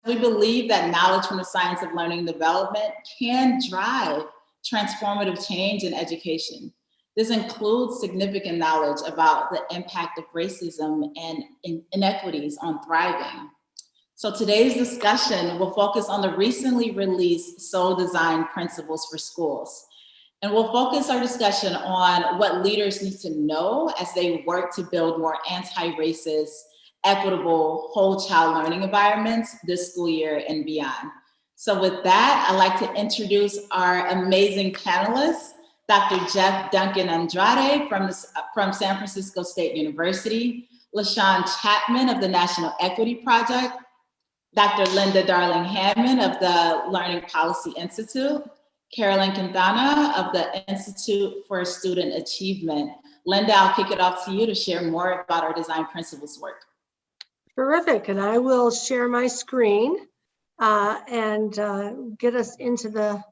we believe that knowledge from the science of learning and development can drive transformative change in education. This includes significant knowledge about the impact of racism and inequities on thriving. So today's discussion will focus on the recently released Soul Design Principles for Schools. And we'll focus our discussion on what leaders need to know as they work to build more anti-racist, equitable, whole child learning environments this school year and beyond. So with that, I'd like to introduce our amazing panelists, Dr. Jeff Duncan-Andrade from San Francisco State University, LaShawn Chatmon of the National Equity Project, Dr. Linda Darling-Hammond of the Learning Policy Institute, Carolyne Quintana of the Institute for Student Achievement. Linda, I'll kick it off to you to share more about our design principles work. Terrific, and I will share my screen and get us into the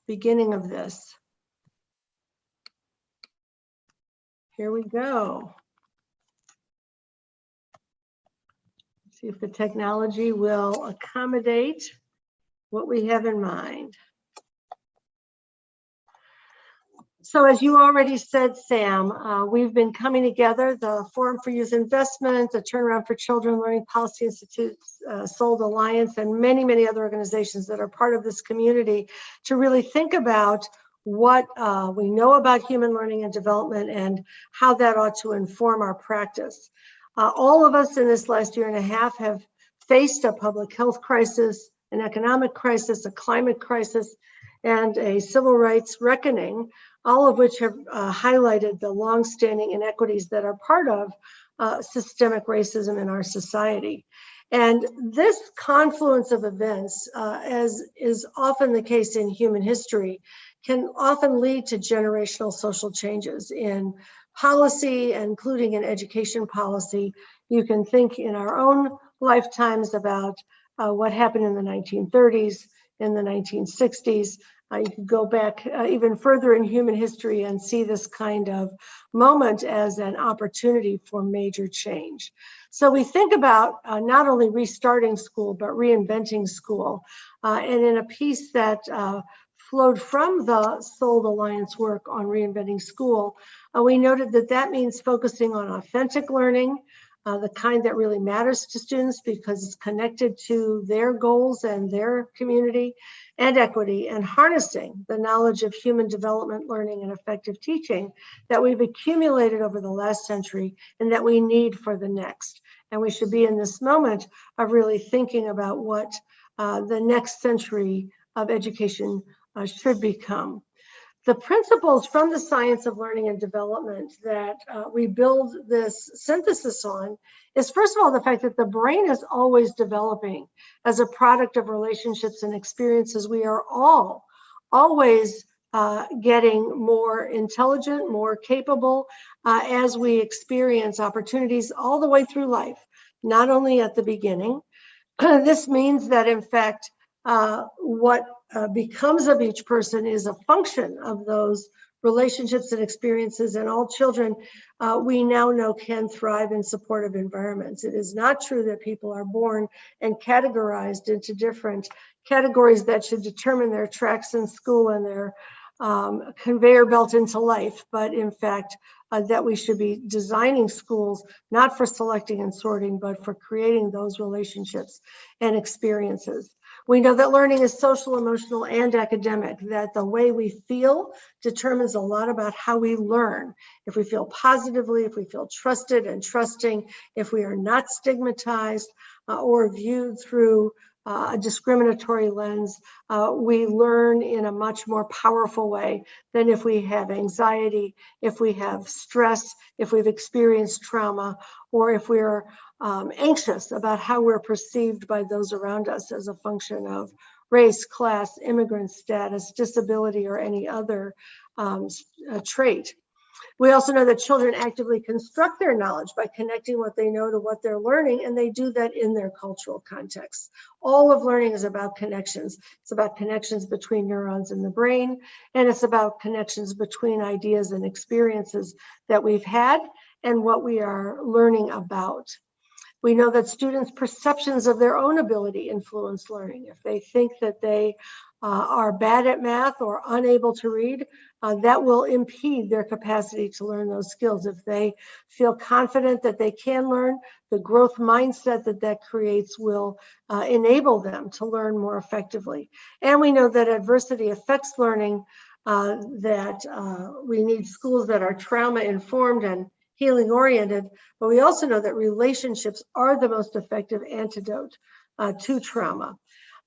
beginning of this. Here we go. See if the technology will accommodate what we have in mind. So as you already said, Sam, we've been coming together, the Forum for Youth Investment, the Turnaround for Children, Learning Policy Institute, Sold Alliance, and many, many other organizations that are part of this community to really think about what we know about human learning and development and how that ought to inform our practice. All of us in this last year and a half have faced a public health crisis, an economic crisis, a climate crisis, and a civil rights reckoning, all of which have highlighted the longstanding inequities that are part of systemic racism in our society. And this confluence of events, as is often the case in human history, can often lead to generational social changes in policy, including in education policy. You can think in our own lifetimes about what happened in the 1930s, in the 1960s. You could go back even further in human history and see this kind of moment as an opportunity for major change. So we think about not only restarting school, but reinventing school. And in a piece that flowed from the Sold Alliance work on reinventing school, we noted that that means focusing on authentic learning, the kind that really matters to students because it's connected to their goals and their community, and equity, and harnessing the knowledge of human development, learning, and effective teaching that we've accumulated over the last century and that we need for the next. And we should be in this moment of really thinking about what the next century of education should become. The principles from the science of learning and development that we build this synthesis on is, first of all, the fact that the brain is always developing as a product of relationships and experiences. We are all always getting more intelligent, more capable as we experience opportunities all the way through life, not only at the beginning. This means that, in fact, what becomes of each person is a function of those relationships and experiences, and all children we now know can thrive in supportive environments. It is not true that people are born and categorized into different categories that should determine their tracks in school and their conveyor belt into life, but in fact that we should be designing schools not for selecting and sorting, but for creating those relationships and experiences. We know that learning is social, emotional, and academic, that the way we feel determines a lot about how we learn. If we feel positively, if we feel trusted and trusting, if we are not stigmatized or viewed through a discriminatory lens, we learn in a much more powerful way than if we have anxiety, if we have stress, if we've experienced trauma, or if we're anxious about how we're perceived by those around us as a function of race, class, immigrant status, disability, or any other trait. We also know that children actively construct their knowledge by connecting what they know to what they're learning, and they do that in their cultural context. All of learning is about connections. It's about connections between neurons in the brain, and it's about connections between ideas and experiences that we've had and what we are learning about. We know that students' perceptions of their own ability influence learning. If they think that they are bad at math or unable to read, that will impede their capacity to learn those skills. If they feel confident that they can learn, the growth mindset that that creates will enable them to learn more effectively. And we know that adversity affects learning, that we need schools that are trauma-informed and healing-oriented, but we also know that relationships are the most effective antidote to trauma.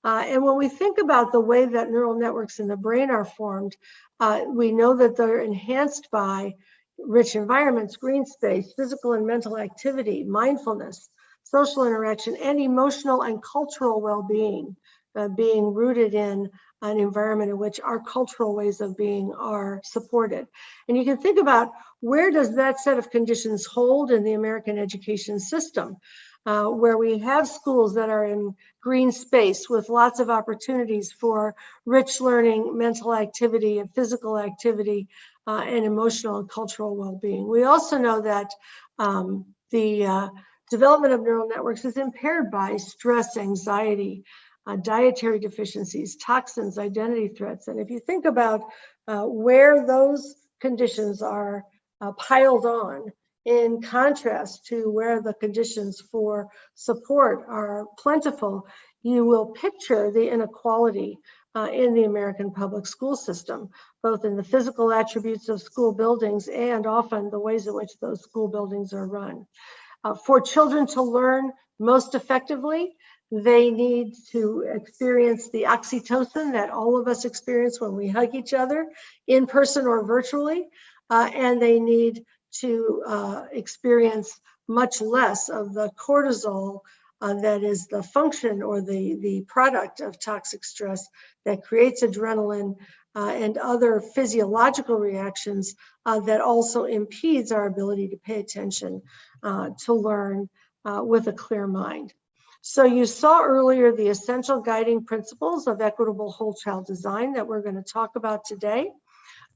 And when we think about the way that neural networks in the brain are formed, we know that they're enhanced by rich environments, green space, physical and mental activity, mindfulness, social interaction, and emotional and cultural well-being, being rooted in an environment in which our cultural ways of being are supported. And you can think about, where does that set of conditions hold in the American education system, where we have schools that are in green space with lots of opportunities for rich learning, mental activity, and physical activity, and emotional and cultural well-being. We also know that the development of neural networks is impaired by stress, anxiety, dietary deficiencies, toxins, identity threats. And if you think about where those conditions are piled on, in contrast to where the conditions for support are plentiful, you will picture the inequality in the American public school system, both in the physical attributes of school buildings and often the ways in which those school buildings are run. For children to learn most effectively, they need to experience the oxytocin that all of us experience when we hug each other, in person or virtually, and they need to experience much less of the cortisol that is the function or the product of toxic stress that creates adrenaline and other physiological reactions that also impedes our ability to pay attention, to learn with a clear mind. So you saw earlier the essential guiding principles of equitable whole child design that we're going to talk about today,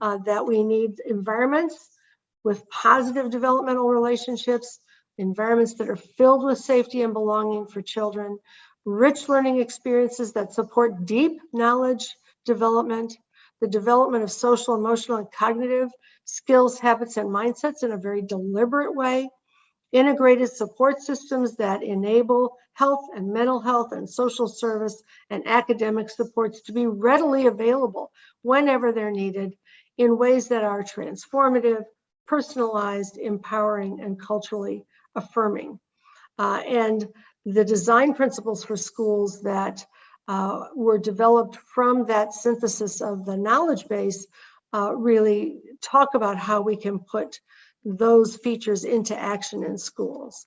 that we need environments with positive developmental relationships, environments that are filled with safety and belonging for children, rich learning experiences that support deep knowledge development, the development of social, emotional, and cognitive skills, habits, and mindsets in a very deliberate way, integrated support systems that enable health and mental health and social service and academic supports to be readily available whenever they're needed in ways that are transformative, personalized, empowering, and culturally affirming. And the design principles for schools that were developed from that synthesis of the knowledge base really talk about how we can put those features into action in schools.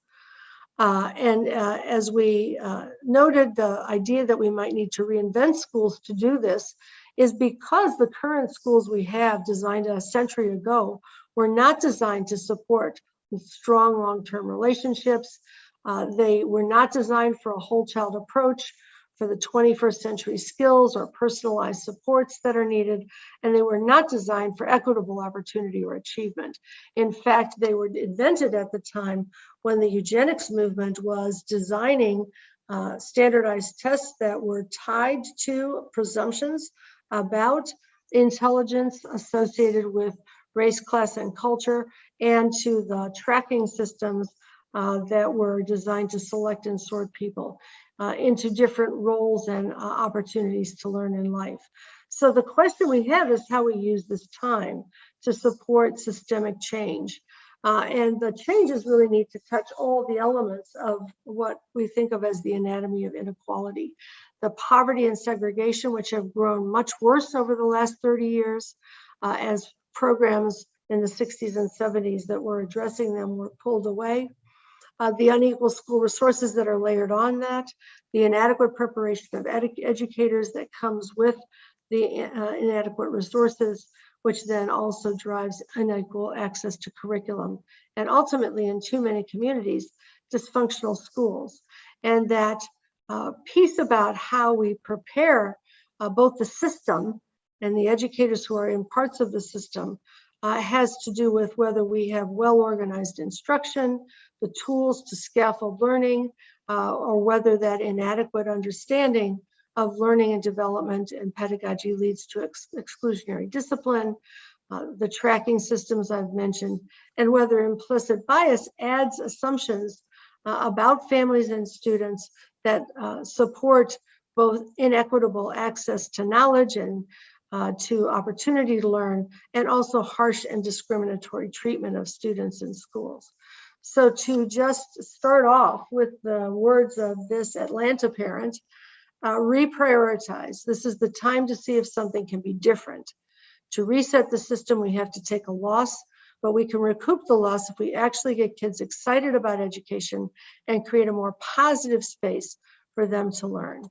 As we noted, the idea that we might need to reinvent schools to do this is because the current schools we have, designed a century ago, were not designed to support strong long-term relationships. They were not designed for a whole child approach, for the 21st century skills or personalized supports that are needed, and they were not designed for equitable opportunity or achievement. In fact, they were invented at the time when the eugenics movement was designing standardized tests that were tied to presumptions about intelligence associated with race, class, and culture, and to the tracking systems that were designed to select and sort people into different roles and opportunities to learn in life. So the question we have is how we use this time to support systemic change. And the changes really need to touch all the elements of what we think of as the anatomy of inequality. The poverty and segregation, which have grown much worse over the last 30 years as programs in the 60s and 70s that were addressing them were pulled away. The unequal school resources that are layered on that, the inadequate preparation of educators that comes with the inadequate resources, which then also drives unequal access to curriculum, and ultimately in too many communities, dysfunctional schools. And that piece about how we prepare both the system and the educators who are in parts of the system has to do with whether we have well-organized instruction, the tools to scaffold learning, or whether that inadequate understanding of learning and development and pedagogy leads to exclusionary discipline, the tracking systems I've mentioned, and whether implicit bias adds assumptions about families and students that support both inequitable access to knowledge and to opportunity to learn, and also harsh and discriminatory treatment of students in schools. So to just start off with the words of this Atlanta parent, reprioritize. This is the time to see if something can be different. To reset the system, we have to take a loss, but we can recoup the loss if we actually get kids excited about education and create a more positive space for them to learn.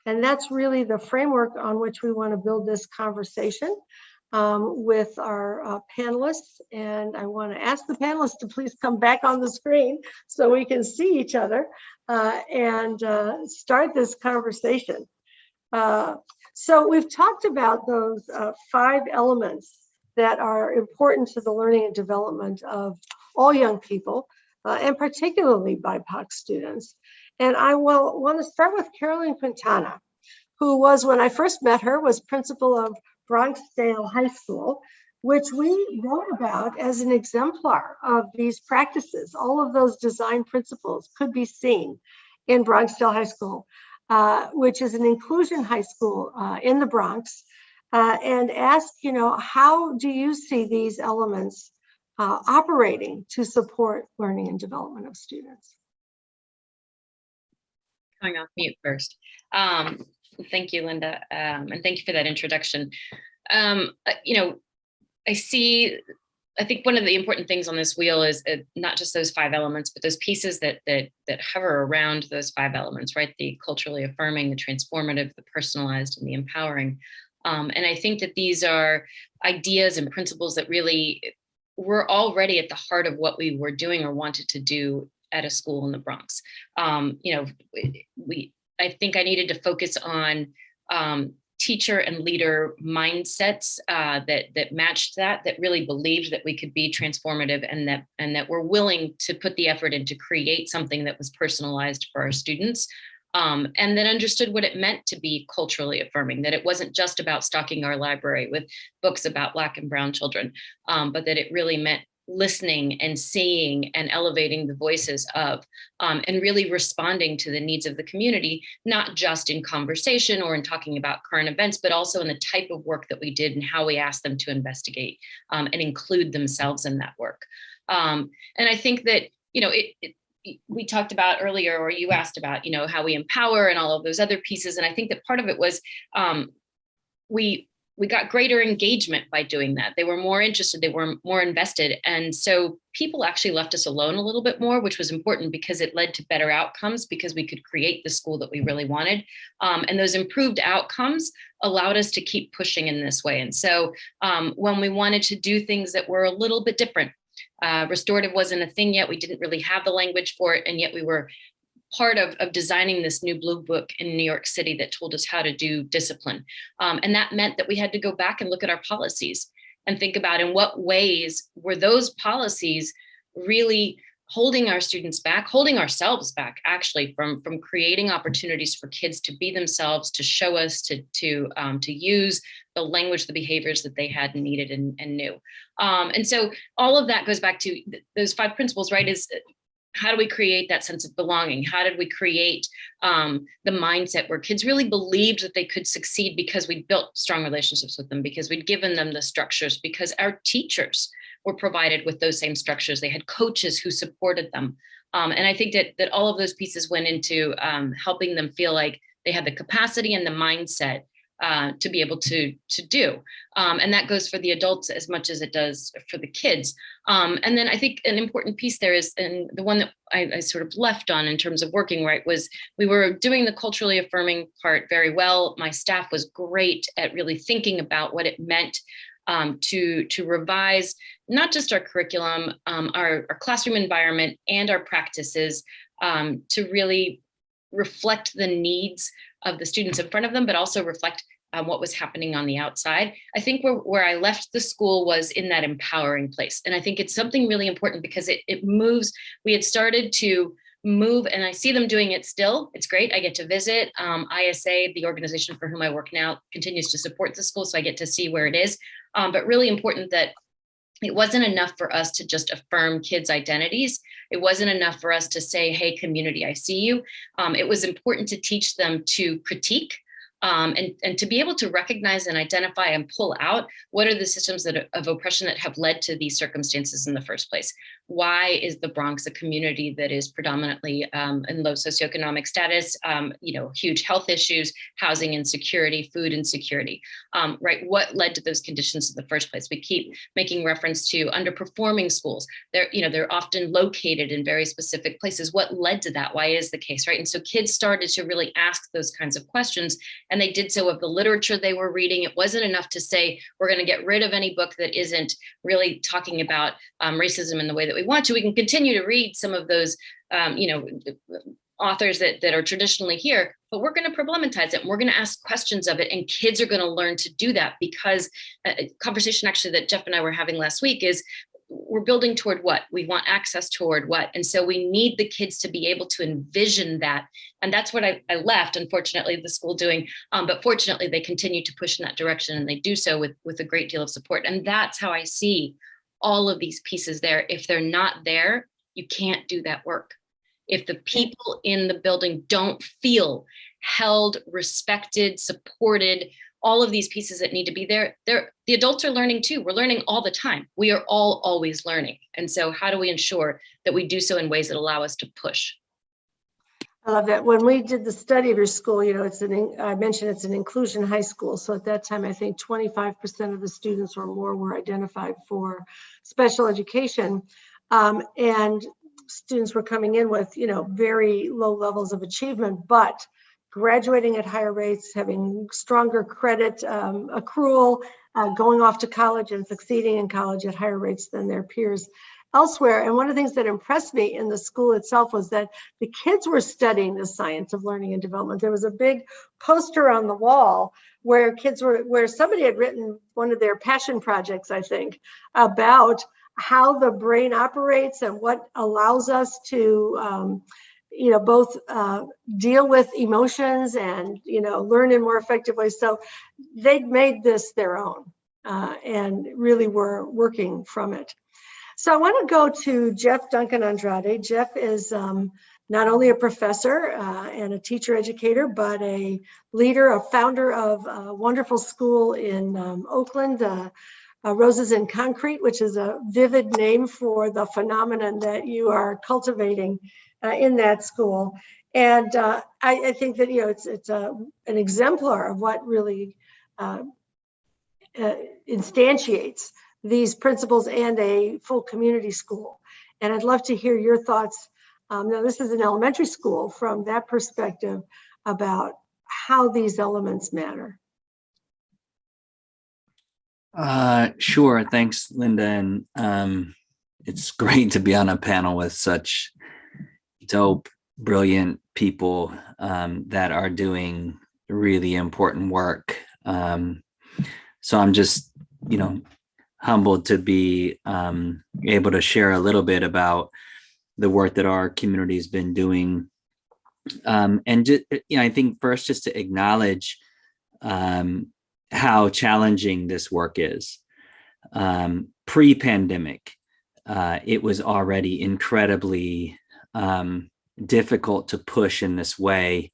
And that's really the framework on which we want to build this conversation with our panelists. And I want to ask the panelists to please come back on the screen so we can see each other and start this conversation. So we've talked about those 5 elements that are important to the learning and development of all young people, and particularly BIPOC students. And I will want to start with Carolyne Quintana, who was, when I first met her, was principal of Bronxdale High School, which we wrote about as an exemplar of these practices. All of those design principles could be seen in Bronxdale High School, which is an inclusion high school in the Bronx, and ask, how do you see these elements operating to support learning and development of students? Going off mute first. Thank you, Linda, and thank you for that introduction. I think one of the important things on this wheel is not just those 5 elements, but those pieces that hover around those 5 elements, right? The culturally affirming, the transformative, the personalized, and the empowering. And I think that these are ideas and principles that really were already at the heart of what we were doing or wanted to do at a school in the Bronx. I think I needed to focus on teacher and leader mindsets that matched that really believed that we could be transformative and that we're willing to put the effort in to create something that was personalized for our students. And then understood what it meant to be culturally affirming, that it wasn't just about stocking our library with books about Black and Brown children, but that it really meant listening and seeing and elevating the voices of, and really responding to the needs of the community, not just in conversation or in talking about current events, but also in the type of work that we did and how we asked them to investigate and include themselves in that work. And I think that, we talked about earlier, or you asked about, how we empower and all of those other pieces. And I think that part of it was we got greater engagement by doing that. They were more interested, they were more invested. And so people actually left us alone a little bit more, which was important because it led to better outcomes because we could create the school that we really wanted. And those improved outcomes allowed us to keep pushing in this way. And so when we wanted to do things that were a little bit different, restorative wasn't a thing yet. We didn't really have the language for it. And yet we were part of designing this new blue book in New York City that told us how to do discipline. And that meant that we had to go back and look at our policies and think about in what ways were those policies really holding our students back, holding ourselves back, actually, from creating opportunities for kids to be themselves, to show us, to use the language, the behaviors that they had and needed and knew. And so all of that goes back to those 5 principles, right? Is how do we create that sense of belonging? How did we create the mindset where kids really believed that they could succeed because we'd built strong relationships with them, because we'd given them the structures, because our teachers were provided with those same structures. They had coaches who supported them. And I think that all of those pieces went into helping them feel like they had the capacity and the mindset to be able to do. And that goes for the adults as much as it does for the kids. And then I think an important piece there is, and the one that I sort of left on in terms of working right, was we were doing the culturally affirming part very well. My staff was great at really thinking about what it meant to revise not just our curriculum, our classroom environment and our practices to really reflect the needs of the students in front of them, but also reflect what was happening on the outside. I think where I left the school was in that empowering place. And I think it's something really important because it moves. We had started to move, and I see them doing it still. It's great. I get to visit. ISA, the organization for whom I work now, continues to support the school, so I get to see where it is. But really important that it wasn't enough for us to just affirm kids' identities. It wasn't enough for us to say, hey, community, I see you. It was important to teach them to critique and to be able to recognize and identify and pull out what are the systems of oppression that have led to these circumstances in the first place. Why is the Bronx a community that is predominantly in low socioeconomic status, huge health issues, housing insecurity, food insecurity, right? What led to those conditions in the first place? We keep making reference to underperforming schools. They're often located in very specific places. What led to that? Why is the case, right? And so kids started to really ask those kinds of questions, and they did so of the literature they were reading. It wasn't enough to say, we're going to get rid of any book that isn't really talking about racism in the way that we want to. We can continue to read some of those, authors that are traditionally here, but we're going to problematize it, and we're going to ask questions of it, and kids are going to learn to do that, because a conversation actually that Jeff and I were having last week is, we're building toward what? We want access toward what? And so we need the kids to be able to envision that. And that's what I left, unfortunately, the school doing. But fortunately, they continue to push in that direction, and they do so with a great deal of support. And that's how I see all of these pieces there. If they're not there, you can't do that work. If the people in the building don't feel held, respected, supported, all of these pieces that need to be there, the adults are learning too. We're learning all the time. We are all always learning. And so how do we ensure that we do so in ways that allow us to push? I love that. When we did the study of your school, I mentioned it's an inclusion high school. So at that time, I think 25% of the students or more were identified for special education. And students were coming in with, very low levels of achievement, but graduating at higher rates, having stronger credit accrual, going off to college and succeeding in college at higher rates than their peers elsewhere. And one of the things that impressed me in the school itself was that the kids were studying the science of learning and development. There was a big poster on the wall where somebody had written one of their passion projects, I think, about how the brain operates and what allows us to both deal with emotions and, learn in more effective ways. So they'd made this their own and really were working from it. So I want to go to Jeff Duncan-Andrade. Jeff is not only a professor and a teacher educator, but a leader, a founder of a wonderful school in Oakland, Roses in Concrete, which is a vivid name for the phenomenon that you are cultivating in that school. And I think that, it's an exemplar of what really instantiates these principles and a full community school. And I'd love to hear your thoughts. Now, this is an elementary school from that perspective about how these elements matter. Sure. Thanks, Linda. And it's great to be on a panel with such dope, brilliant people that are doing really important work. So I'm just, humbled to be able to share a little bit about the work that our community has been doing. And just, I think first just to acknowledge how challenging this work is. Pre-pandemic, it was already incredibly difficult to push in this way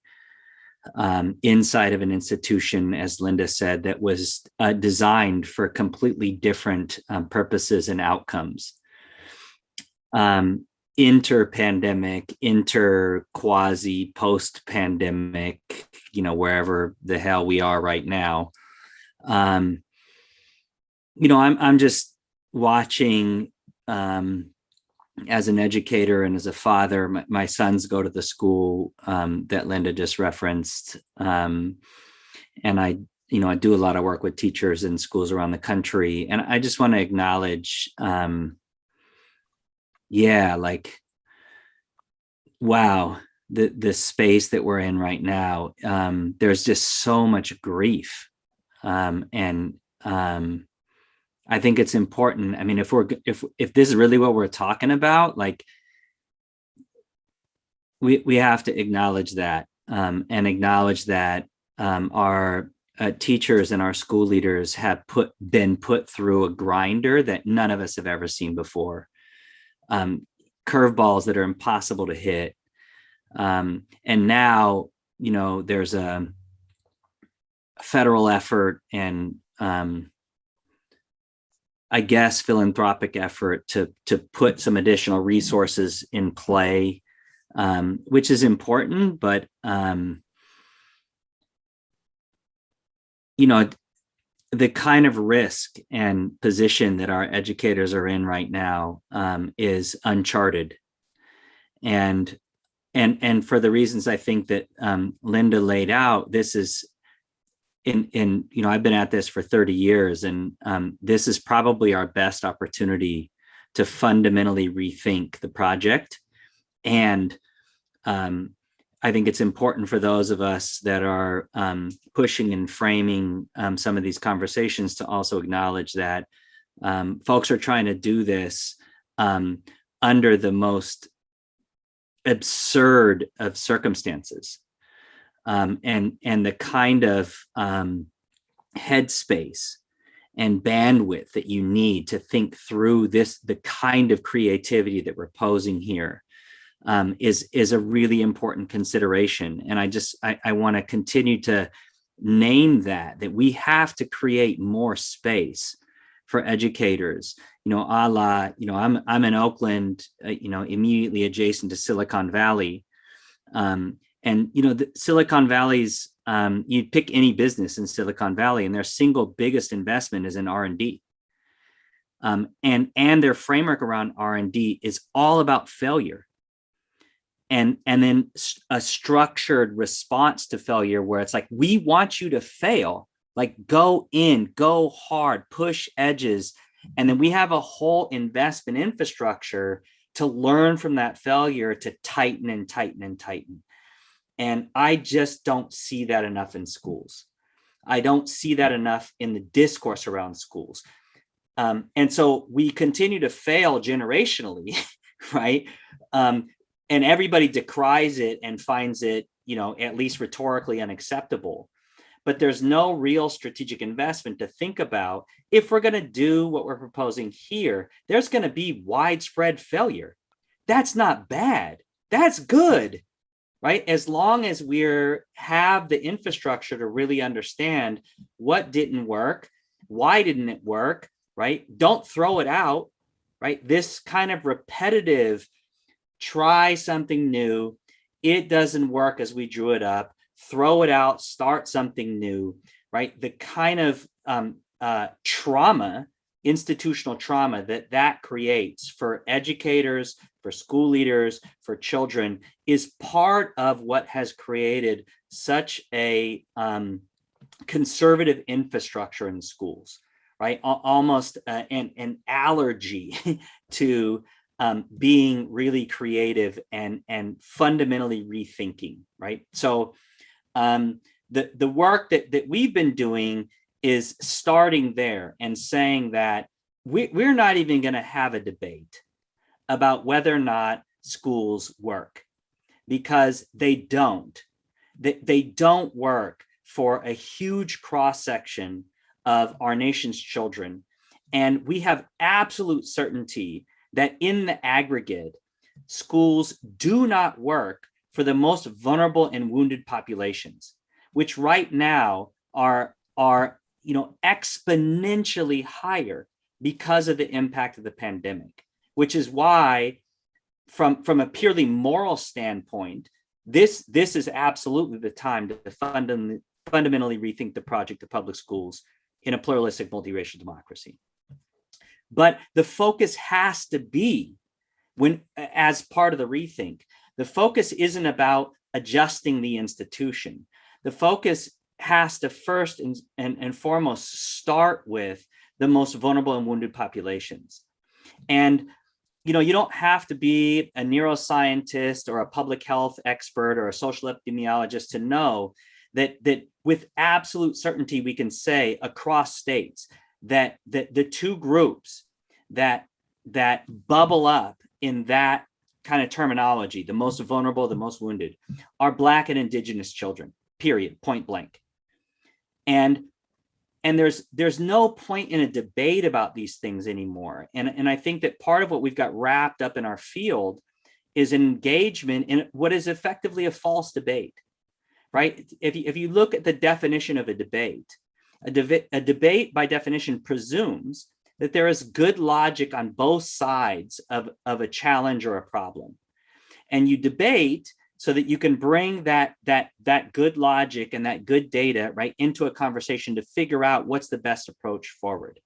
inside of an institution, as Linda said, that was designed for completely different purposes and outcomes. Inter-pandemic, quasi post-pandemic, wherever the hell we are right now. I'm just watching as an educator and as a father. My sons go to the school that Linda just referenced, and I do a lot of work with teachers in schools around the country, and I just want to acknowledge, wow, the space that we're in right now. There's just so much grief I think it's important. I mean, if this is really what we're talking about, like we have to acknowledge that, and acknowledge that our teachers and our school leaders have been put through a grinder that none of us have ever seen before. Curveballs that are impossible to hit. And now, there's a federal effort and I guess philanthropic effort to put some additional resources in play, which is important, but the kind of risk and position that our educators are in right now is uncharted. And for the reasons I think that Linda laid out, this is I've been at this for 30 years, and this is probably our best opportunity to fundamentally rethink the project. And I think it's important for those of us that are pushing and framing some of these conversations to also acknowledge that folks are trying to do this under the most absurd of circumstances. And the kind of headspace and bandwidth that you need to think through the kind of creativity that we're posing here is a really important consideration. And I want to continue to name that we have to create more space for educators, a la, I'm in Oakland, immediately adjacent to Silicon Valley. And the Silicon Valley's, you pick any business in Silicon Valley, and their single biggest investment is in R&D. And their framework around R&D is all about failure. And then a structured response to failure where it's like, we want you to fail, like go in, go hard, push edges. And then we have a whole investment infrastructure to learn from that failure to tighten and tighten and tighten. And I just don't see that enough in schools. I don't see that enough in the discourse around schools. And so we continue to fail generationally, right? And everybody decries it and finds it, at least rhetorically unacceptable. But there's no real strategic investment to think about. If we're going to do what we're proposing here, there's going to be widespread failure. That's not bad. That's good. Right? As long as we have the infrastructure to really understand what didn't work, why didn't it work, right? Don't throw it out, right? This kind of repetitive, try something new, it doesn't work as we drew it up, throw it out, start something new, right? The kind of trauma, institutional trauma that creates for educators, for school leaders, for children, is part of what has created such a conservative infrastructure in schools, right? Almost an allergy to being really creative and fundamentally rethinking, right? So the work that we've been doing is starting there and saying that we're not even going to have a debate about whether or not schools work, because they don't. They don't work for a huge cross-section of our nation's children. And we have absolute certainty that in the aggregate, schools do not work for the most vulnerable and wounded populations, which right now are exponentially higher because of the impact of the pandemic, which is why from a purely moral standpoint, this is absolutely the time to fundamentally rethink the project of public schools in a pluralistic multiracial democracy. But the focus has to be, as part of the rethink, the focus isn't about adjusting the institution. The focus has to first and foremost start with the most vulnerable and wounded populations. And you don't have to be a neuroscientist or a public health expert or a social epidemiologist to know that with absolute certainty we can say across states that the two groups that bubble up in that kind of terminology, the most vulnerable, the most wounded, are Black and Indigenous children, period, point blank. And there's no point in a debate about these things anymore. And I think that part of what we've got wrapped up in our field is an engagement in what is effectively a false debate, right? If you look at the definition of a debate by definition presumes that there is good logic on both sides of a challenge or a problem. And you debate so that you can bring that good logic and that good data, right, into a conversation to figure out what's the best approach forward.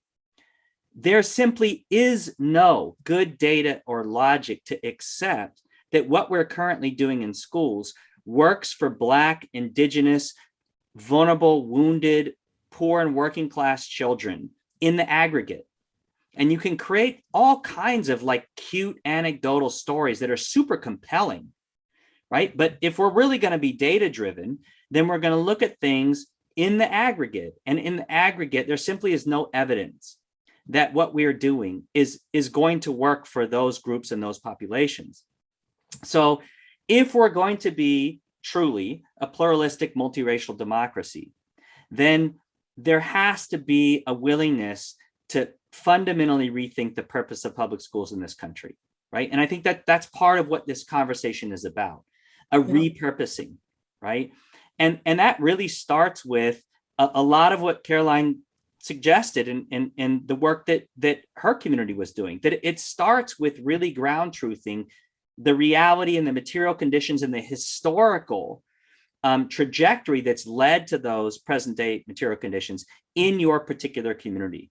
There simply is no good data or logic to accept that what we're currently doing in schools works for Black, Indigenous, vulnerable, wounded, poor, and working class children in the aggregate. And you can create all kinds of like cute anecdotal stories that are super compelling, right? But if we're really going to be data driven, then we're going to look at things in the aggregate. And in the aggregate, there simply is no evidence that what we are doing is going to work for those groups and those populations. So if we're going to be truly a pluralistic multiracial democracy, then there has to be a willingness to fundamentally rethink the purpose of public schools in this country, right? And I think that that's part of what this conversation is about, a repurposing, right? And that really starts with a lot of what Carolyne suggested in the work that her community was doing, that it starts with really ground truthing the reality and the material conditions and the historical trajectory that's led to those present day material conditions in your particular community,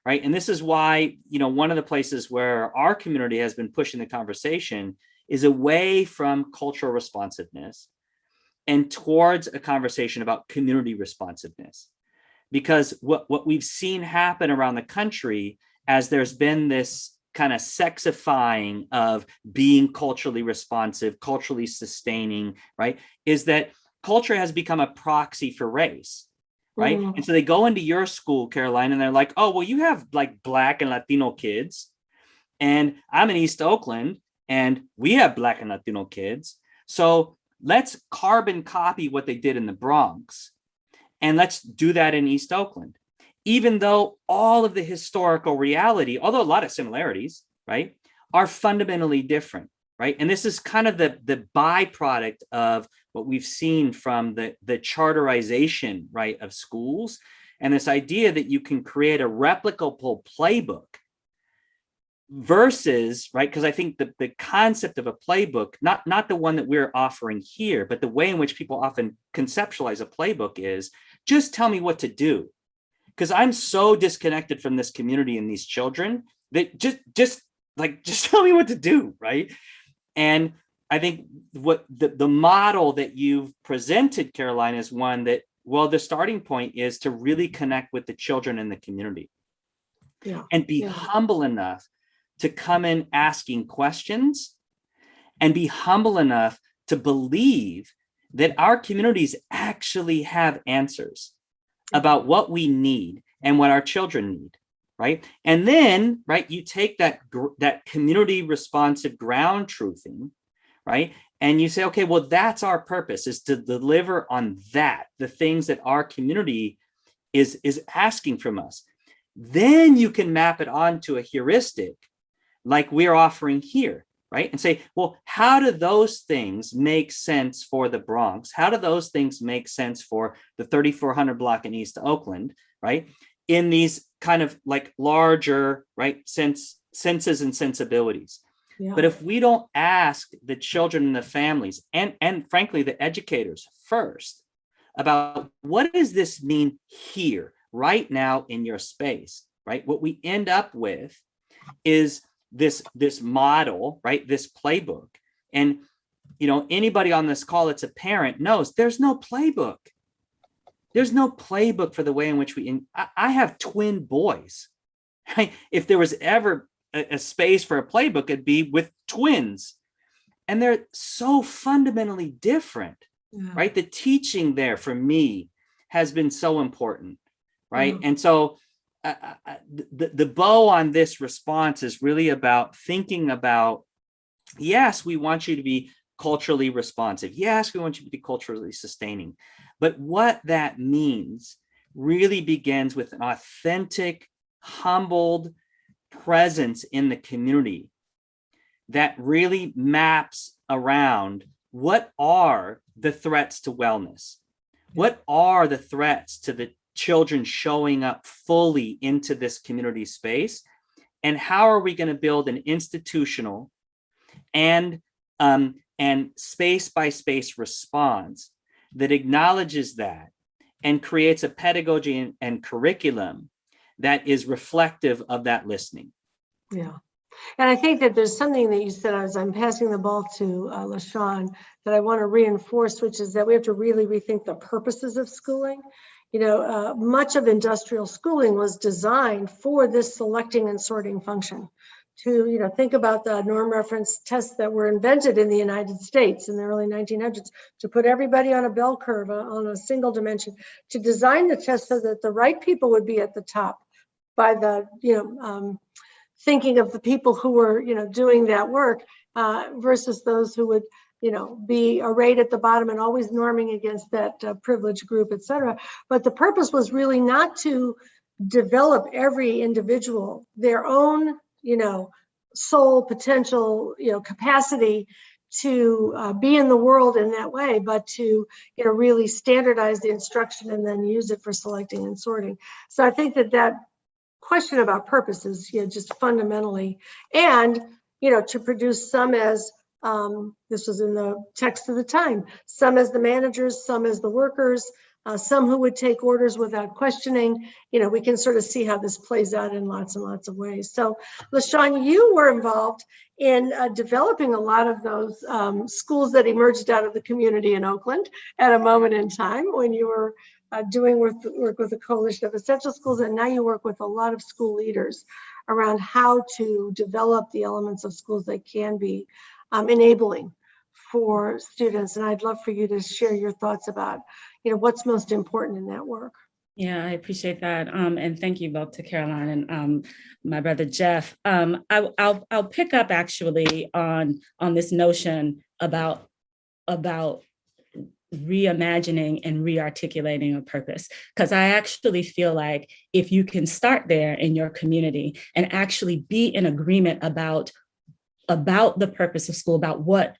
right? And this is why, one of the places where our community has been pushing the conversation is away from cultural responsiveness and towards a conversation about community responsiveness. Because what we've seen happen around the country as there's been this kind of sexifying of being culturally responsive, culturally sustaining, right, is that culture has become a proxy for race, right? Mm. And so they go into your school, Carolyne, and they're like, oh, well, you have like Black and Latino kids, and I'm in East Oakland, and we have Black and Latino kids. So let's carbon copy what they did in the Bronx, and let's do that in East Oakland. Even though all of the historical reality, although a lot of similarities, right, are fundamentally different, right? And this is kind of the byproduct of what we've seen from the charterization, right, of schools, and this idea that you can create a replicable playbook versus, right, because I think the concept of a playbook, not the one that we're offering here, but the way in which people often conceptualize a playbook is just tell me what to do. Because I'm so disconnected from this community and these children that just tell me what to do, right? And I think what the model that you've presented, Carolyne, is one that, well, the starting point is to really connect with the children in the community, and be humble enough to come in asking questions, and be humble enough to believe that our communities actually have answers about what we need and what our children need, right? And then, right, you take that community responsive ground truthing, right? And you say, okay, well, that's our purpose, is to deliver on that, the things that our community is asking from us. Then you can map it onto a heuristic like we're offering here, right? And say, well, how do those things make sense for the Bronx? How do those things make sense for the 3400 block in East Oakland, right? In these kind of like larger, right, senses and sensibilities. Yeah. But if we don't ask the children and the families and frankly, the educators first about what does this mean here, right now in your space, right? What we end up with is this model, right? This playbook. And, anybody on this call that's a parent knows there's no playbook. There's no playbook for the way in which I have twin boys. Right? If there was ever a space for a playbook, it'd be with twins. And they're so fundamentally different, right? The teaching there for me has been so important, right? Yeah. And so the bow on this response is really about thinking about, yes, we want you to be culturally responsive. Yes, we want you to be culturally sustaining. But what that means really begins with an authentic, humbled presence in the community that really maps around what are the threats to wellness? What are the threats to the children showing up fully into this community space? And how are we going to build an institutional and space by space response that acknowledges that and creates a pedagogy and curriculum that is reflective of that listening? Yeah. And I think that there's something that you said as I'm passing the ball to LaShawn that I want to reinforce, which is that we have to really rethink the purposes of schooling. Much of industrial schooling was designed for this selecting and sorting function. To think about the norm reference tests that were invented in the United States in the early 1900s, to put everybody on a bell curve on a single dimension, to design the test so that the right people would be at the top by the thinking of the people who were doing that work versus those who would be arrayed at the bottom and always norming against that privileged group, et cetera. But the purpose was really not to develop every individual their own soul potential capacity to be in the world in that way, but to really standardize the instruction and then use it for selecting and sorting. So I think that question about purpose is just fundamentally, and to produce some as this was in the text of the time, some as the managers, some as the workers, some who would take orders without questioning. We can sort of see how this plays out in lots and lots of ways. So LaShawn, you were involved in developing a lot of those schools that emerged out of the community in Oakland at a moment in time when you were doing work with a coalition of essential schools, and now you work with a lot of school leaders around how to develop the elements of schools that can be enabling for students. And I'd love for you to share your thoughts about what's most important in that work. Yeah, I appreciate that. And thank you both to Caroline and my brother Jeff. I'll pick up actually on this notion about reimagining and rearticulating a purpose, because I actually feel like if you can start there in your community and actually be in agreement about the purpose of school, about what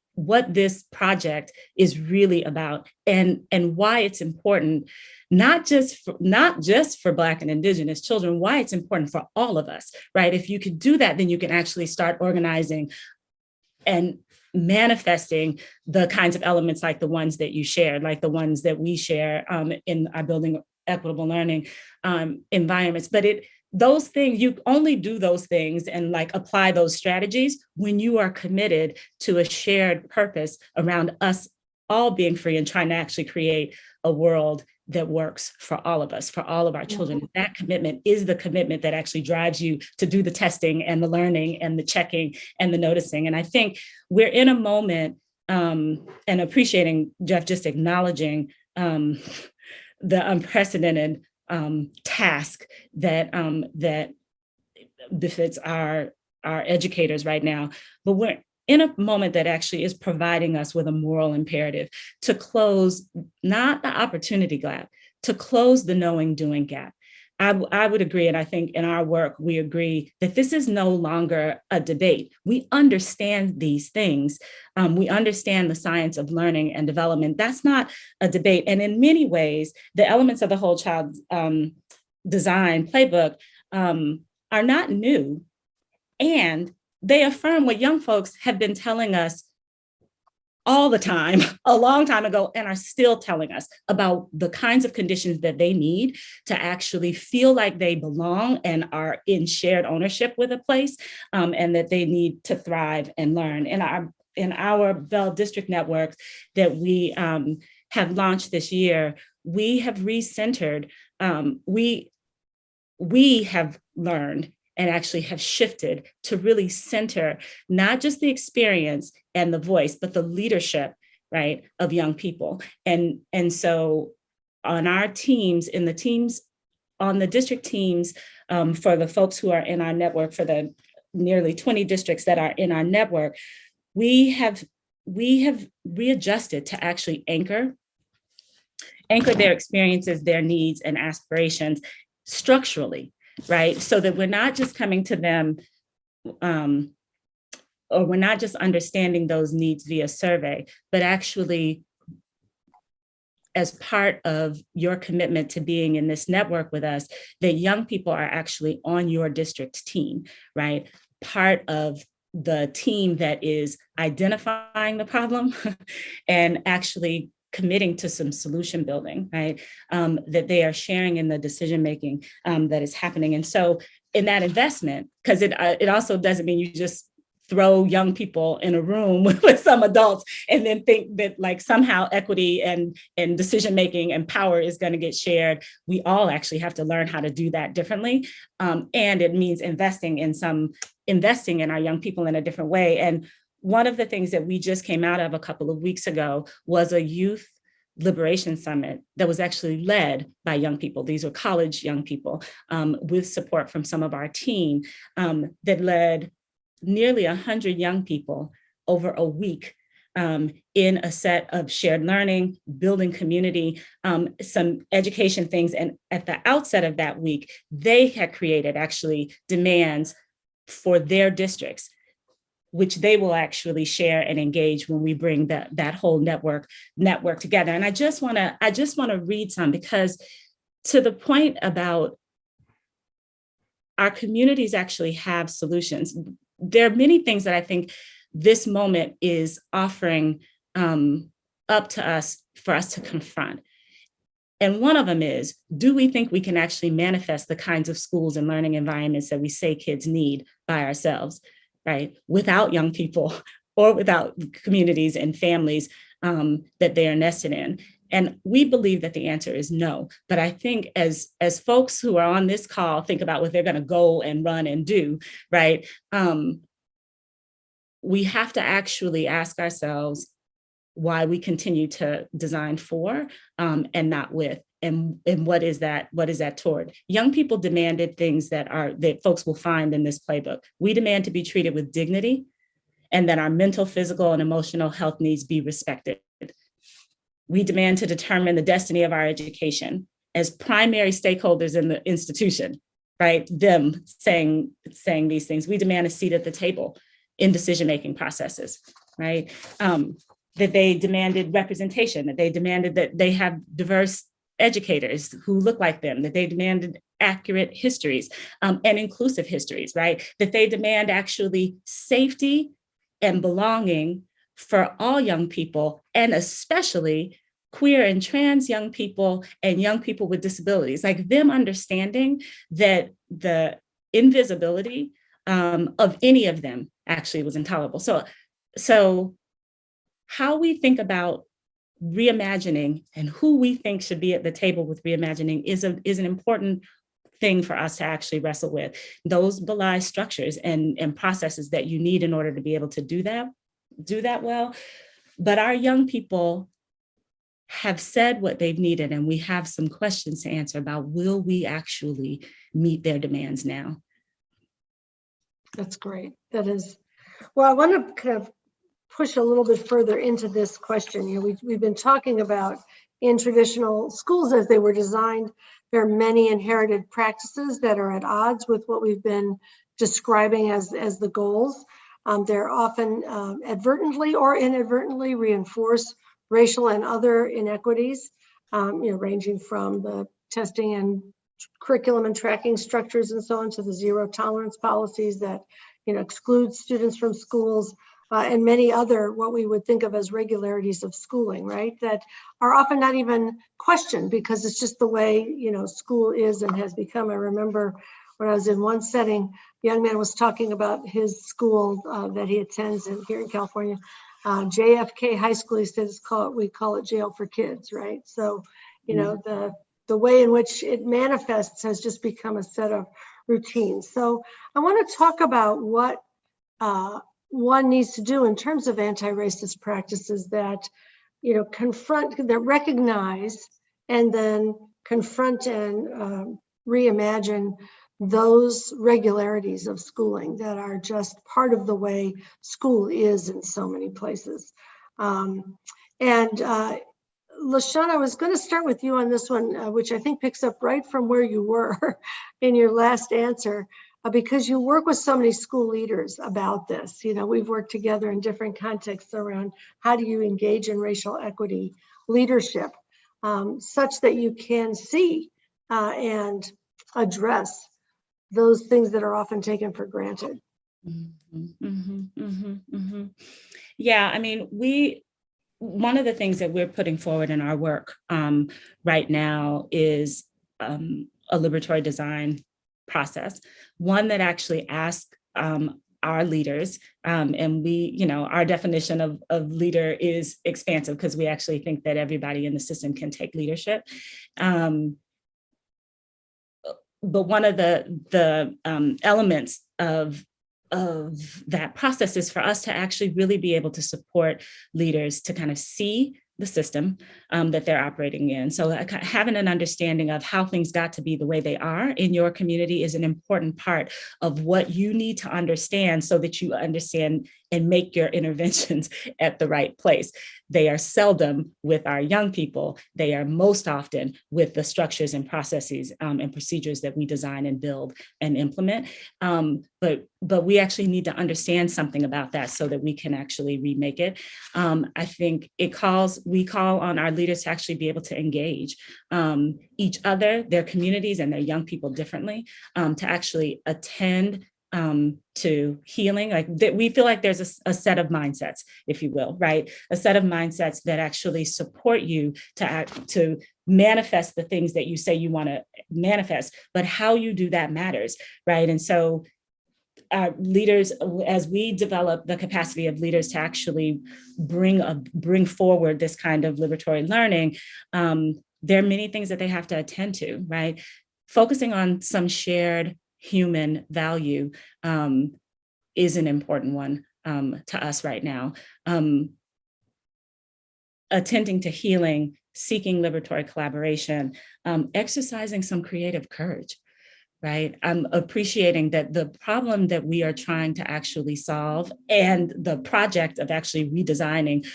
this project is really about, and why it's important, not just for Black and Indigenous children, why it's important for all of us, right? If you could do that, then you can actually start organizing and manifesting the kinds of elements like the ones that you shared, like the ones that we share in our building equitable learning environments. But those things, you only do those things and apply those strategies when you are committed to a shared purpose around us all being free and trying to actually create a world that works for all of us, for all of our children. That commitment is the commitment that actually drives you to do the testing and the learning and the checking and the noticing. And I think we're in a moment, and appreciating Jeff just acknowledging the unprecedented task that befits our educators right now. But we're in a moment that actually is providing us with a moral imperative to close, not the opportunity gap, to close the knowing doing gap. I would agree, and I think in our work, we agree that this is no longer a debate. We understand these things. We understand the science of learning and development. That's not a debate. And in many ways, the elements of the whole child design playbook are not new. And they affirm what young folks have been telling us all the time, a long time ago, and are still telling us about the kinds of conditions that they need to actually feel like they belong and are in shared ownership with a place, and that they need to thrive and learn. In our Bell District networks that we have launched this year, we have recentered, we have learned and actually have shifted to really center not just the experience and the voice, but the leadership right, of young people. And so on our teams, on the district teams, for the folks who are in our network, for the nearly 20 districts that are in our network, we have readjusted to actually anchor their experiences, their needs and aspirations structurally, right? So that we're not just coming to them, or we're not just understanding those needs via survey, but actually as part of your commitment to being in this network with us, that young people are actually on your district team, right? Part of the team that is identifying the problem and actually committing to some solution building, right? That they are sharing in the decision-making that is happening. And so in that investment, because it also doesn't mean you just throw young people in a room with some adults and then think that like somehow equity and decision-making and power is going to get shared. We all actually have to learn how to do that differently. And it means investing in our young people in a different way. And one of the things that we just came out of a couple of weeks ago was a youth liberation summit that was actually led by young people. These were college young people with support from some of our team that led nearly 100 young people over a week in a set of shared learning, building community, some education things. And at the outset of that week, they had created actually demands for their districts, which they will actually share and engage when we bring that whole network together. And I just want to read some, because to the point about our communities actually have solutions. There are many things that I think this moment is offering up to us for us to confront. And one of them is, do we think we can actually manifest the kinds of schools and learning environments that we say kids need by ourselves, right? Without young people or without communities and families that they are nested in. And we believe that the answer is no. But I think as folks who are on this call think about what they're going to go and run and do, right? We have to actually ask ourselves why we continue to design for and not with. And what is that toward? Young people demanded things that folks will find in this playbook. We demand to be treated with dignity and that our mental, physical, and emotional health needs be respected. We demand to determine the destiny of our education as primary stakeholders in the institution, right? Them saying these things. We demand a seat at the table in decision-making processes, right? That they demanded representation, that they demanded that they have diverse educators who look like them, that they demanded accurate histories and inclusive histories, right? That they demand actually safety and belonging for all young people, and especially queer and trans young people and young people with disabilities, like them understanding that the invisibility of any of them actually was intolerable. So how we think about reimagining and who we think should be at the table with reimagining is an important thing for us to actually wrestle with. Those belie structures and processes that you need in order to be able to do that well. But our young people have said what they've needed, and we have some questions to answer about, will we actually meet their demands now? That's great. That is, well, I want to kind of push a little bit further into this question. You know, we've been talking about in traditional schools as they were designed, there are many inherited practices that are at odds with what we've been describing as the goals. They're often advertently or inadvertently reinforce racial and other inequities, ranging from the testing and curriculum and tracking structures and so on to the zero tolerance policies that exclude students from schools and many other what we would think of as regularities of schooling, right? That are often not even questioned because it's just the way school is and has become. I remember when I was in one setting, a young man was talking about his school that he attends here in California, JFK High School. He says we call it jail for kids, right? So the way in which it manifests has just become a set of routines. So I want to talk about what one needs to do in terms of anti-racist practices that confront, that recognize and then confront and reimagine those regularities of schooling that are just part of the way school is in so many places. LaShawn, I was going to start with you on this one, which I think picks up right from where you were in your last answer, because you work with so many school leaders about this. We've worked together in different contexts around how do you engage in racial equity leadership, such that you can see and address those things that are often taken for granted. Yeah, I mean, one of the things that we're putting forward in our work right now is a liberatory design process, one that actually asks our leaders, and our definition of leader is expansive because we actually think that everybody in the system can take leadership. But one of the elements of that process is for us to actually really be able to support leaders to kind of see the system that they're operating in. So having an understanding of how things got to be the way they are in your community is an important part of what you need to understand so that you understand and make your interventions at the right place. They are seldom with our young people. They are most often with the structures and processes and procedures that we design and build and implement. But we actually need to understand something about that so that we can actually remake it. I think we call on our leaders to actually be able to engage each other, their communities, and their young people differently, to actually attend to healing. Like we feel like there's a set of mindsets, if you will, right? A set of mindsets that actually support you to manifest the things that you say you want to manifest, but how you do that matters, right? And so leaders, as we develop the capacity of leaders to actually bring forward this kind of liberatory learning, there are many things that they have to attend to, right? Focusing on some shared human value is an important one to us right now. Attending to healing, seeking liberatory collaboration, exercising some creative courage, right? I'm appreciating that the problem that we are trying to actually solve and the project of actually redesigning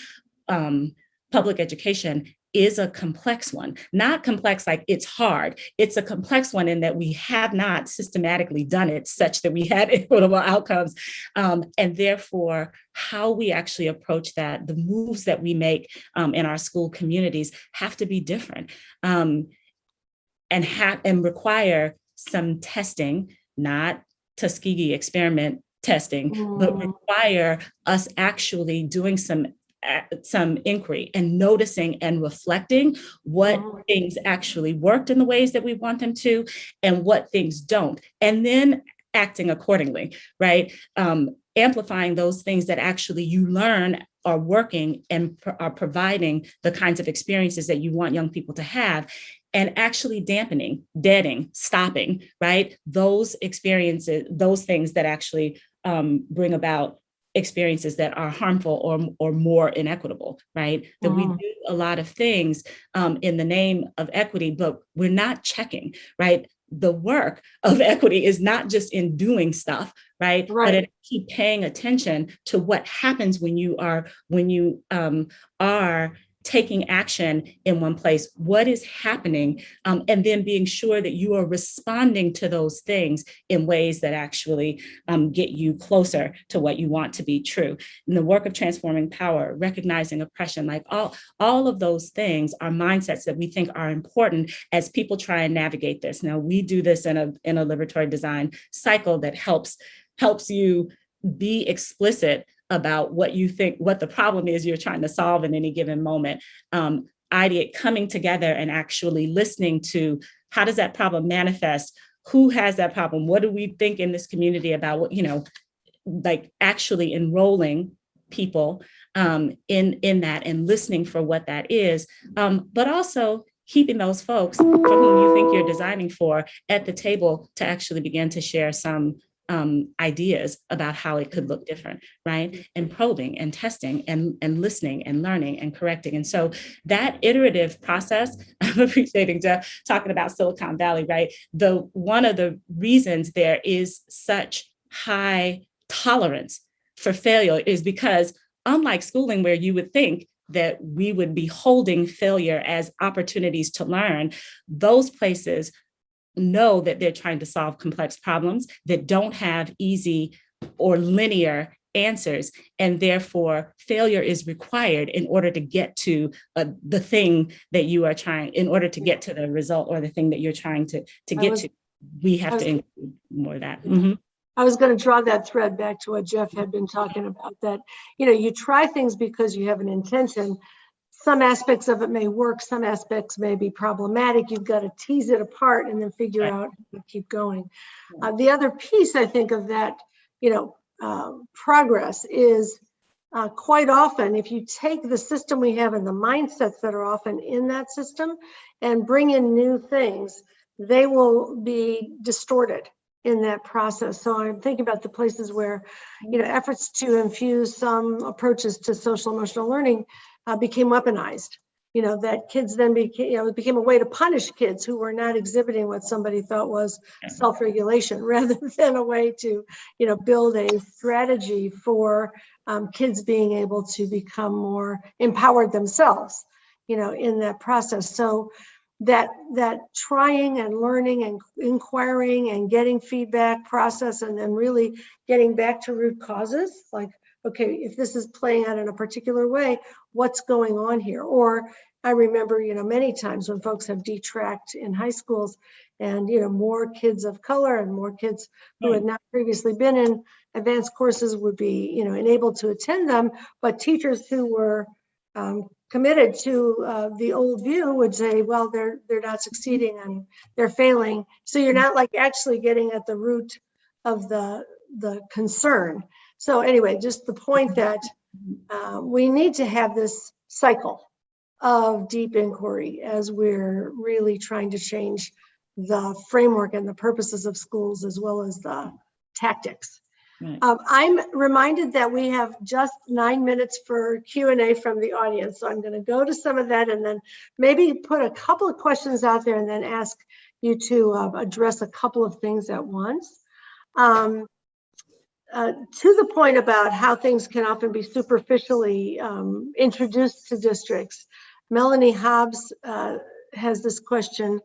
public education is a complex one. Not complex like it's hard. It's a complex one in that we have not systematically done it such that we had equitable outcomes. And therefore, how we actually approach that, the moves that we make in our school communities have to be different and require some testing, not Tuskegee experiment testing, but require us actually doing some inquiry and noticing and reflecting what things actually worked in the ways that we want them to and what things don't, and then acting accordingly, right? Amplifying those things that actually you learn are working and are providing the kinds of experiences that you want young people to have, and actually dampening, deadening, stopping, right? Those experiences, those things that actually bring about experiences that are harmful or more inequitable, right? That we do a lot of things in the name of equity, but we're not checking, right? The work of equity is not just in doing stuff, right? But it keep paying attention to what happens when you are taking action in one place, what is happening, and then being sure that you are responding to those things in ways that actually get you closer to what you want to be true. In the work of transforming power, recognizing oppression, like all of those things are mindsets that we think are important as people try and navigate this. Now, we do this in a liberatory design cycle that helps you be explicit about what you think, what the problem is you're trying to solve in any given moment. Coming together and actually listening to how does that problem manifest? Who has that problem? What do we think in this community about what, like actually enrolling people in that and listening for what that is, but also keeping those folks for whom you think you're designing for at the table to actually begin to share some ideas about how it could look different, right? And probing and testing and listening and learning and correcting. And so that iterative process, I'm appreciating Jeff talking about Silicon Valley, right? One of the reasons there is such high tolerance for failure is because, unlike schooling, where you would think that we would be holding failure as opportunities to learn, those places know that they're trying to solve complex problems that don't have easy or linear answers. And therefore, failure is required in order to get to the thing that you are trying, in order to get to the result or the thing that you're trying to get to. We have to include more of that. Mm-hmm. I was going to draw that thread back to what Jeff had been talking about, that, you try things because you have an intention. Some aspects of it may work, some aspects may be problematic. You've got to tease it apart and then figure out how to keep going. The other piece, I think, of that, progress is quite often, if you take the system we have and the mindsets that are often in that system and bring in new things, they will be distorted in that process. So I'm thinking about the places where, efforts to infuse some approaches to social emotional learning became weaponized. That kids then became, it became a way to punish kids who were not exhibiting what somebody thought was self-regulation, rather than a way to, build a strategy for kids being able to become more empowered themselves, in that process. So that trying and learning and inquiring and getting feedback process, and then really getting back to root causes, like, okay, if this is playing out in a particular way, what's going on here? Or I remember, many times when folks have detracked in high schools and, more kids of color and more kids who had not previously been in advanced courses would be, enabled to attend them, but teachers who were committed to the old view would say, well, they're not succeeding and they're failing. So you're not like actually getting at the root of the concern. So anyway, just the point that we need to have this cycle of deep inquiry as we're really trying to change the framework and the purposes of schools, as well as the tactics. Right. I'm reminded that we have just 9 minutes for Q&A from the audience. So I'm going to go to some of that and then maybe put a couple of questions out there and then ask you to address a couple of things at once. To the point about how things can often be superficially introduced to districts, Melanie Hobbs has this question: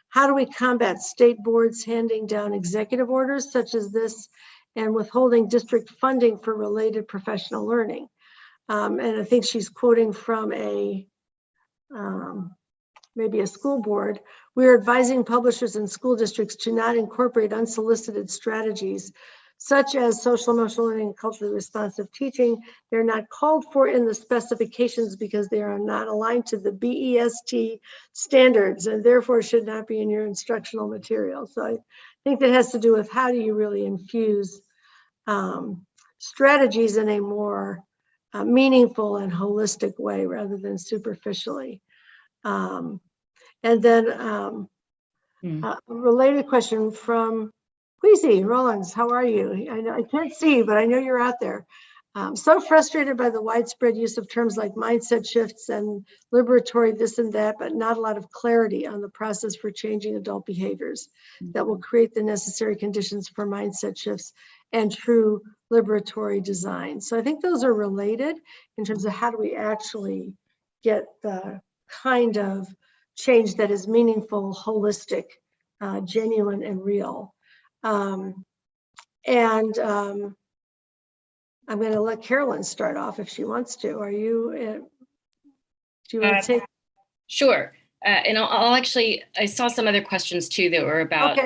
how do we combat state boards handing down executive orders such as this and withholding district funding for related professional learning? And I think she's quoting from maybe a school board. We're advising publishers and school districts to not incorporate unsolicited strategies such as social emotional learning and culturally responsive teaching. They're not called for in the specifications because they are not aligned to the BEST standards and therefore should not be in your instructional material. So I think that has to do with how do you really infuse strategies in a more meaningful and holistic way rather than superficially. And then a related question from Queasy Rollins, how are you? I can't see, but I know you're out there. So frustrated by the widespread use of terms like mindset shifts and liberatory this and that, but not a lot of clarity on the process for changing adult behaviors that will create the necessary conditions for mindset shifts and true liberatory design. So I think those are related in terms of how do we actually get the kind of change that is meaningful, holistic, genuine, and real. I'm going to let Carolyne start off if she wants to. Are you, do you want to take? Sure. And I'll actually, I saw some other questions too that were about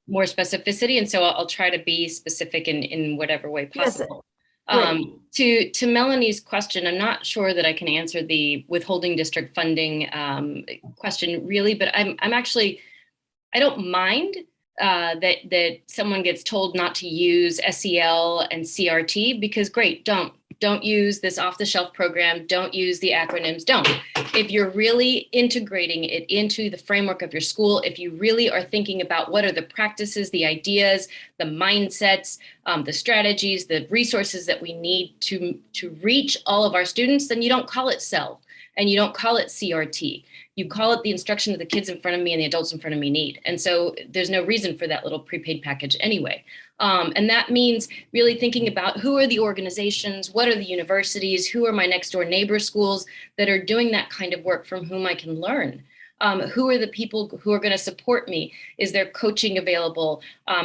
more specificity. And so I'll try to be specific in whatever way possible. Yes. To Melanie's question, I'm not sure that I can answer the withholding district funding question really, but I'm actually, I don't mind that someone gets told not to use SEL and CRT, because great, don't Don't use this off-the-shelf program. Don't use the acronyms. Don't. If you're really integrating it into the framework of your school, if you really are thinking about what are the practices, the ideas, the mindsets, the strategies, the resources that we need to reach all of our students, then you don't call it CEL and you don't call it CRT. You call it the instruction that the kids in front of me and the adults in front of me need. And so there's no reason for that little prepaid package anyway. And that means really thinking about who are the organizations, what are the universities, who are my next door neighbor schools that are doing that kind of work from whom I can learn. Who are the people who are going to support me? Is there coaching available?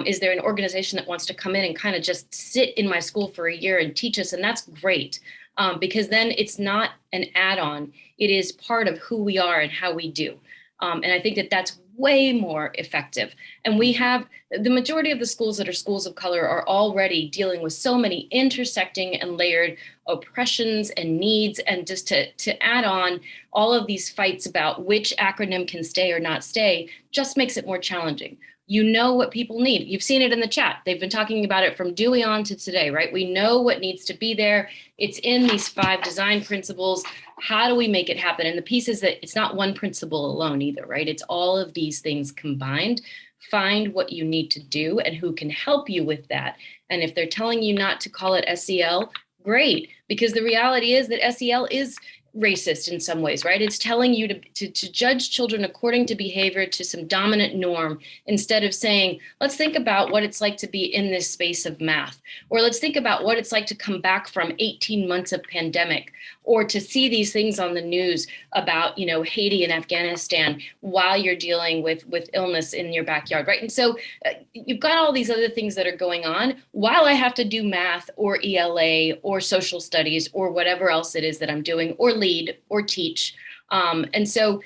Is there an organization that wants to come in and kind of just sit in my school for a year and teach us? And that's great. Because then it's not an add-on, it is part of who we are and how we do. And I think that that's way more effective. And we have, the majority of the schools that are schools of color are already dealing with so many intersecting and layered oppressions and needs. And just to add on all of these fights about which acronym can stay or not stay just makes it more challenging. You know what people need. You've seen it in the chat. They've been talking about it from Dewey on to today, right? We know what needs to be there. It's in these 5 design principles. How do we make it happen? And the piece is that it's not one principle alone either, right? It's all of these things combined. Find what you need to do and who can help you with that. And if they're telling you not to call it SEL, great, because the reality is that SEL is racist in some ways, right? It's telling you to judge children according to behavior, to some dominant norm, instead of saying, let's think about what it's like to be in this space of math, or let's think about what it's like to come back from 18 months of pandemic, or to see these things on the news about, you know, Haiti and Afghanistan while you're dealing with illness in your backyard, right? And so you've got all these other things that are going on while I have to do math or ELA or social studies or whatever else it is that I'm doing, or lead or teach. And so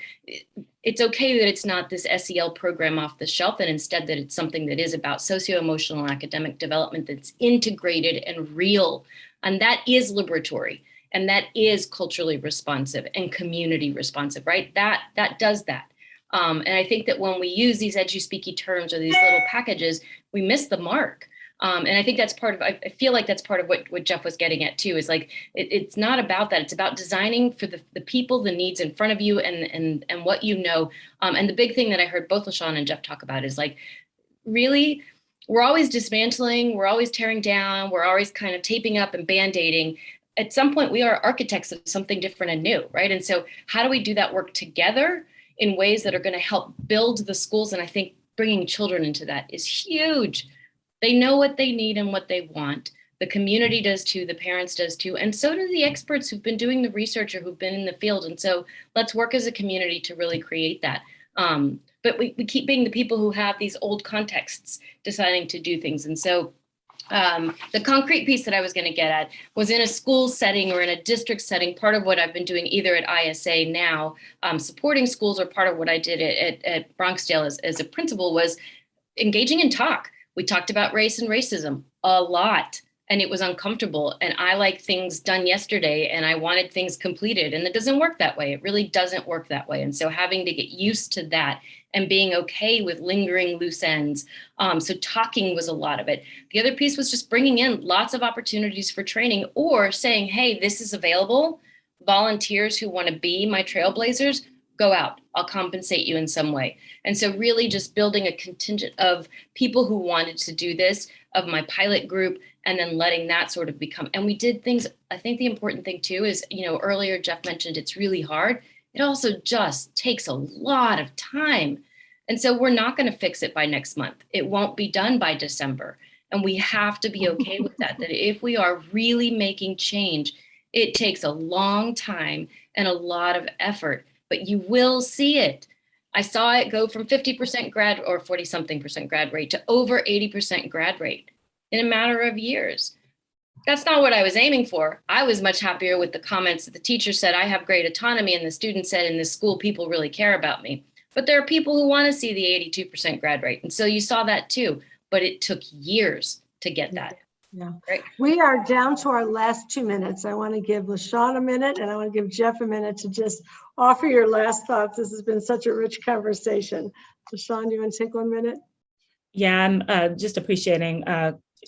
it's okay that it's not this SEL program off the shelf, and instead that it's something that is about socio-emotional and academic development that's integrated and real. And that is liberatory. And that is culturally responsive and community responsive, right? That does that. And I think that when we use these edu-speaky terms or these little packages, we miss the mark. And I think that's part of, I feel like that's part of what Jeff was getting at too, is like, it's not about that. It's about designing for the people, the needs in front of you and what you know. And the big thing that I heard both LaShawn and Jeff talk about is like, really, we're always dismantling, we're always tearing down, we're always kind of taping up and band-aiding. At some point, we are architects of something different and new, right? And so how do we do that work together in ways that are going to help build the schools? And I think bringing children into that is huge. They know what they need and what they want. The community does too, the parents does too, and so do the experts who've been doing the research or who've been in the field. And so let's work as a community to really create that. But we keep being the people who have these old contexts deciding to do things. And so the concrete piece that I was going to get at was in a school setting or in a district setting. Part of what I've been doing either at ISA now, supporting schools, or part of what I did at Bronxdale as a principal was engaging in talk. We talked about race and racism a lot, and it was uncomfortable. And I like things done yesterday, and I wanted things completed, and it doesn't work that way. It really doesn't work that way. And so having to get used to that and being okay with lingering loose ends. So talking was a lot of it. The other piece was just bringing in lots of opportunities for training, or saying, hey, this is available. Volunteers who want to be my trailblazers, go out. I'll compensate you in some way. And so really just building a contingent of people who wanted to do this, of my pilot group, and then letting that sort of become, and we did things. I think the important thing too is, you know, earlier Jeff mentioned it's really hard. It also just takes a lot of time. And so we're not going to fix it by next month. It won't be done by December. And we have to be okay with that, that if we are really making change, it takes a long time and a lot of effort, but you will see it. I saw it go from 50% grad or 40-something% grad rate to over 80% grad rate in a matter of years. That's not what I was aiming for. I was much happier with the comments that the teacher said, I have great autonomy, and the student said, in this school, people really care about me. But there are people who want to see the 82% grad rate. And so you saw that too, but it took years to get that. Yeah. Right. We are down to our last 2 minutes. I want to give LaShawn a minute, and I want to give Jeff a minute to just offer your last thoughts. This has been such a rich conversation. LaShawn, do you want to take 1 minute? Yeah, I'm just appreciating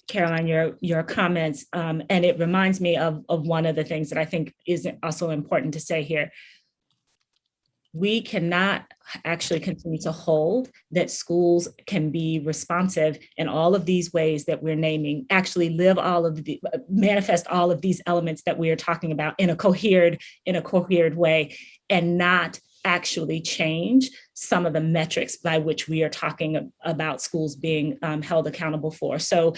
Caroline, your comments, and it reminds me of one of the things that I think is also important to say here. We cannot actually continue to hold that schools can be responsive in all of these ways that we're naming, actually manifest all of these elements that we are talking about in a cohered way, and not actually change some of the metrics by which we are talking about schools being held accountable for. So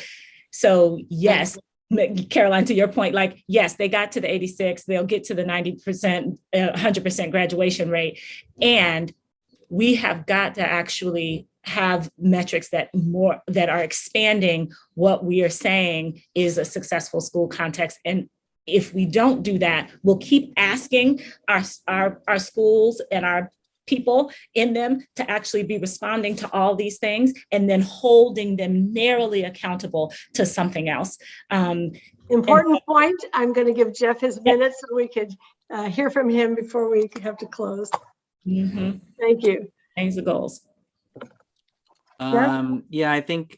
yes, Caroline, to your point, like, yes, they got to the 86, they'll get to the 90%, 100% graduation rate. And we have got to actually have metrics that are expanding what we are saying is a successful school context. And if we don't do that, we'll keep asking our schools and our people in them to actually be responding to all these things and then holding them narrowly accountable to something else. Important point. I'm going to give Jeff his minutes so we could hear from him before we have to close. Mm-hmm. Thank you. Thanks, the goals. Yeah, I think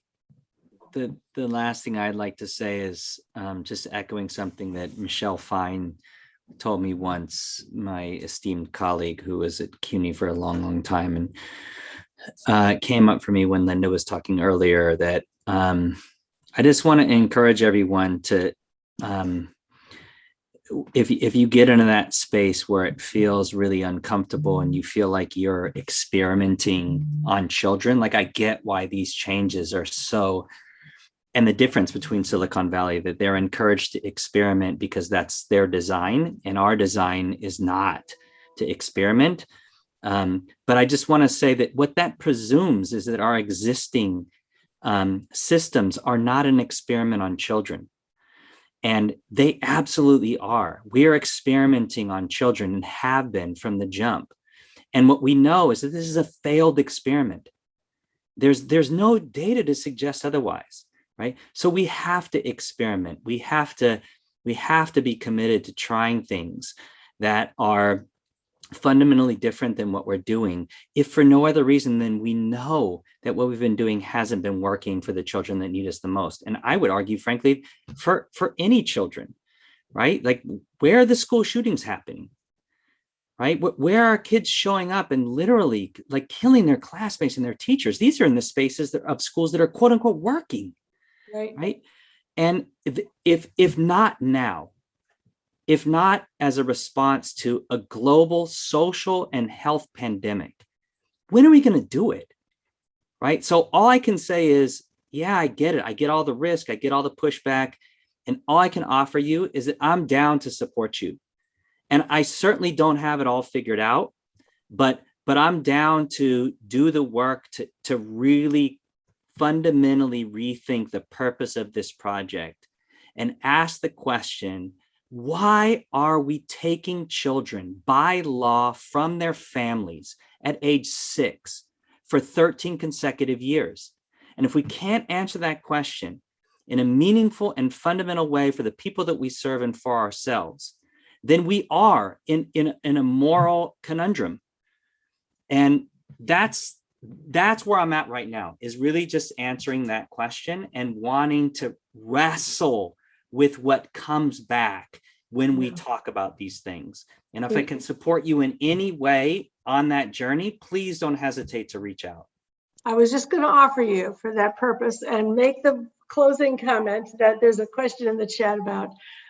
the last thing I'd like to say is just echoing something that Michelle Fine told me once, my esteemed colleague who was at CUNY for a long time, and came up for me when Linda was talking earlier, that I just want to encourage everyone to, if you get into that space where it feels really uncomfortable and you feel like you're experimenting on children, like, I get why these changes are so, and the difference between Silicon Valley, that they're encouraged to experiment because that's their design, and our design is not to experiment. But I just want to say that what that presumes is that our existing systems are not an experiment on children. And they absolutely are. We are experimenting on children and have been from the jump. And what we know is that this is a failed experiment. There's no data to suggest otherwise. Right. So we have to experiment. We have to be committed to trying things that are fundamentally different than what we're doing, if for no other reason than we know that what we've been doing hasn't been working for the children that need us the most. And I would argue, frankly, for any children, right? Like, where are the school shootings happening? Right? Where are kids showing up and literally like killing their classmates and their teachers? These are in the spaces of schools that are quote unquote working. Right. And if not now, if not as a response to a global social and health pandemic, when are we going to do it? Right. So all I can say is, yeah, I get it. I get all the risk. I get all the pushback. And all I can offer you is that I'm down to support you. And I certainly don't have it all figured out, but I'm down to do the work to really fundamentally rethink the purpose of this project and ask the question, why are we taking children by law from their families at age 6 for 13 consecutive years? And if we can't answer that question in a meaningful and fundamental way for the people that we serve and for ourselves, then we are in a moral conundrum. And that's where I'm at right now, is really just answering that question and wanting to wrestle with what comes back when we talk about these things. And if I can support you in any way on that journey, please don't hesitate to reach out. I was just going to offer you for that purpose and make the closing comment that there's a question in the chat about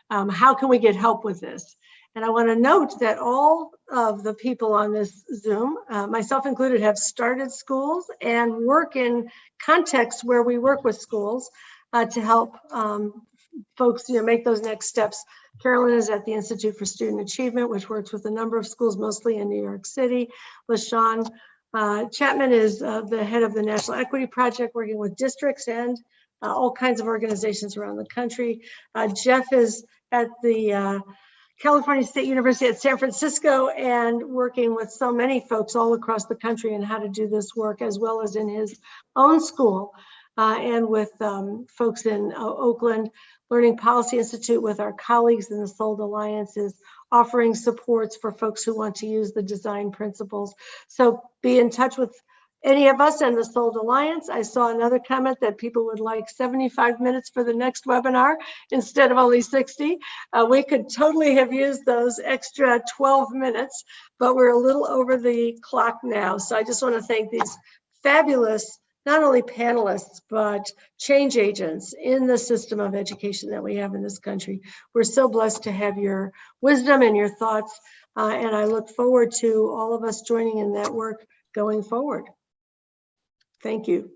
how can we get help with this? And I want to note that all of the people on this Zoom, myself included, have started schools and work in contexts where we work with schools to help folks, make those next steps. Carolyne is at the Institute for Student Achievement, which works with a number of schools, mostly in New York City. LaShawn Chatmon is the head of the National Equity Project, working with districts and all kinds of organizations around the country. Jeff is at the California State University at San Francisco and working with so many folks all across the country and how to do this work, as well as in his own school and with folks in Oakland. Learning Policy Institute with our colleagues in the SOLD Alliance is offering supports for folks who want to use the design principles. So be in touch with any of us in the Sold Alliance. I saw another comment that people would like 75 minutes for the next webinar instead of only 60. We could totally have used those extra 12 minutes, but we're a little over the clock now. So I just want to thank these fabulous, not only panelists, but change agents in the system of education that we have in this country. We're so blessed to have your wisdom and your thoughts, and I look forward to all of us joining in that work going forward. Thank you.